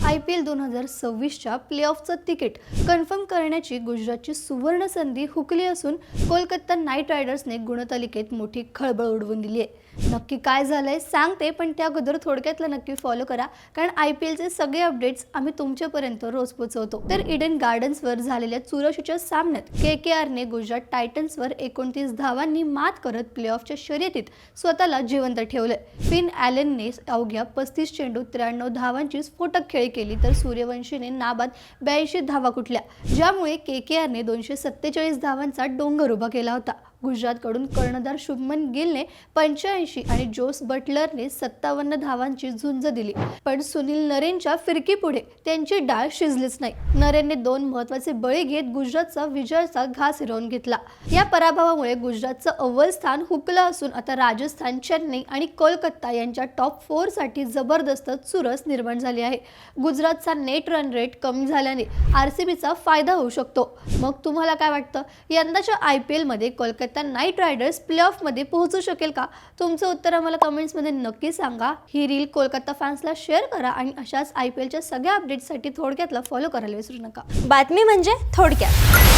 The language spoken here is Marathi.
IPL 2026च्या प्लेऑफचं तिकीट कन्फर्म करण्याची गुजरातची सुवर्ण संधी हुकली असून कोलकाता नाईट रायडर्सने गुणतालिकेत मोठी खळबळ उडवून दिली आहे। नक्की काय झालंय सांगते, पण त्या अगोदर थोडक्यातलं नक्की फॉलो करा, कारण IPLचे सगळे अपडेट्स आम्ही तुमच्यापर्यंत रोज पोहोचवतो। तर ईडन गार्डन्सवर झालेल्या चुरशीच्या सामन्यात KKRने गुजरात टायटन्सवर 29 धावांनी मात करत प्लेऑफच्या शर्यतीत स्वतःला जिवंत ठेवले। फिन ॲलनने अवघ्या 35 चेंडूत 93 धावांची स्फोटक खेळी केली, तर सूर्यवंशीने नाबाद 82 धावा कुटल्या, ज्यामुळे KKRने 247 धावांचा डोंगर उभा केला होता। गुजरातकडून कर्णधार शुभमन गिलने 85 आणि जोस बटलरने 57 धावांची झुंज दिली, पण सुनील नरेनच्या फिरकीपुढे त्यांची डाळ शिजलीच नाही। नरेनने 2 महत्त्वाचे बळी घेत गुजरातचा विजयाचा घास हिरावून घेतला। या पराभवामुळे गुजरातचं अव्वल स्थान हुकलं असून आता राजस्थान, चेन्नई आणि कोलकाता यांच्या टॉप 4 साठी जबरदस्त चुरस निर्माण झाली आहे। गुजरातचा नेट रन रेट कमी झाल्याने RCBचा फायदा होऊ शकतो। मग तुम्हाला काय वाटतं, यंदाच्या IPL मध्ये कोलकाता नाईट रायडर्स प्लेऑफ मध्ये पोहोचू शकेल का? तुमचं उत्तर आम्हाला कमेंट्स मध्ये नक्की सांगा। ही रील कोलकाता फॅन्सला शेअर करा आणि अशाच IPLच्या सगळ्या अपडेट्ससाठी थोडक्यातला फॉलो करायला विसरू नका। बातमी म्हणजे थोडक्यात।